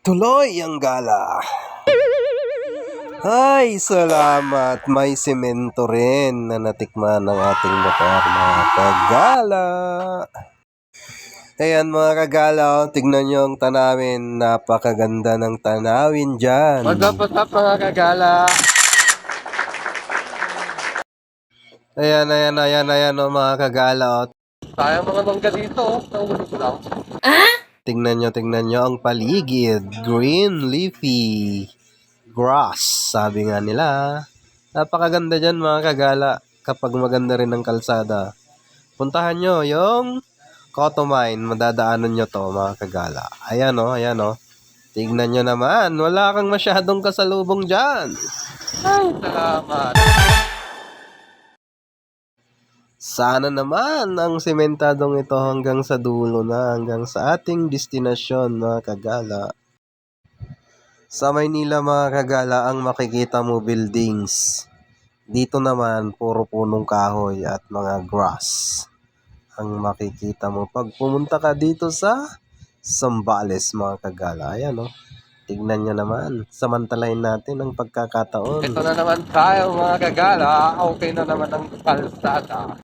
Tuloy ang gala. Ay, salamat. May semento rin na natikman ng ating motor, mga kagala. Ayan mga kagala, tignan nyo ang tanawin. Napakaganda ng tanawin dyan. What's up mga kagala? Ayan mga kagala. Sayang mga mangga dito. Naulog lang. Tingnan nyo ang paligid. Green leafy grass, sabi nga nila. Napakaganda dyan mga kagala kapag maganda rin ang kalsada. Puntahan nyo yung Cotomine. Madadaanan nyo to mga kagala. Ayan o. Tignan nyo naman. Wala kang masyadong kasalubong dyan. Ay, salamat. Sana naman ang sementadong ito hanggang sa dulo na, hanggang sa ating destinasyon mga kagala. Sa Maynila mga kagala, ang makikita mo buildings. Dito naman puro punong kahoy at mga grass ang makikita mo pag pumunta ka dito sa Zambales mga kagala. Ayan o. Tignan nyo naman. Samantalahin natin ang pagkakataon. Ito na naman tayo mga kagala. Okay na naman ang kalsada.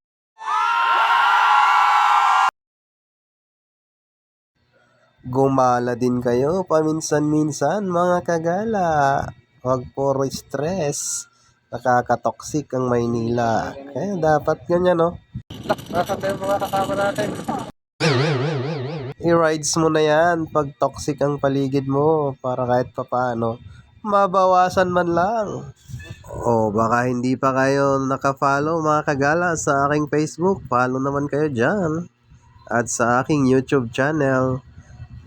Gumala din kayo paminsan-minsan mga kagala. Huwag puro stress. Nakakatoxic ang Maynila. Kaya dapat ganyan no. Nakasabay mga kasama natin. I-rides mo na yan pag toxic ang paligid mo para kahit papaano mabawasan man lang. O baka hindi pa kayo nakafollow mga kagala sa aking Facebook. Follow naman kayo dyan. At sa aking YouTube channel,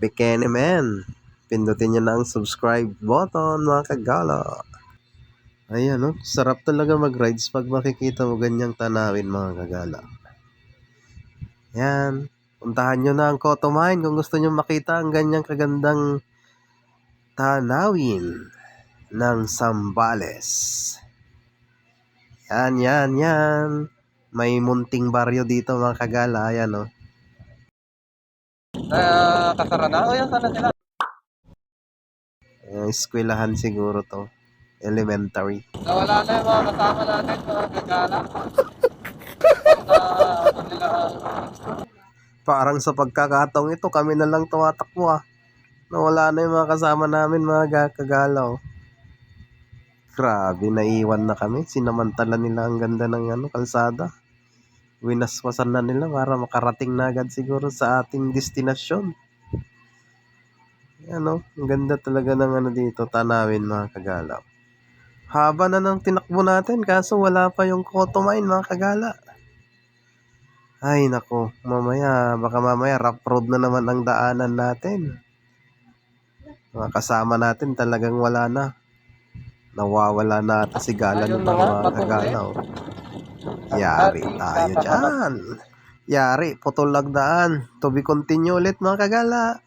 Bikini Man. Pindutin nyo na ang subscribe button mga kagala. Ayan sarap talaga mag-rides pag makikita mo ganyang tanawin mga kagala. Yan. Puntahan nyo na ang Cotomine kung gusto nyo makita ang ganyang kagandang tanawin ng Zambales. Yan. May munting baryo dito mga kagala. Ayan Kasara na. O yan sana sila. Eskwelahan siguro to. Elementary. Nawala na yung mga kasama natin mga kagala. Parang sa pagkakataong ito, kami na lang tumatakbo Nawala na yung mga kasama namin mga kagalaw. Grabe, naiwan na kami. Sinamantala nila ang ganda ng kalsada. Winaswasan na nila para makarating na agad siguro sa ating destinasyon. Ang ganda talaga ng dito, tanawin mga kagalaw. Haba na ng tinakbo natin kaso wala pa yung Cotomine mga kagala. Ay nako, baka mamaya rough road na naman ang daanan natin. Mga kasama natin talagang wala na. Nawawala na ata si Gala nito mga kagalaw. Yari tayo dyan. Yari, putol lagdaan. To be continue ulit mga kagala.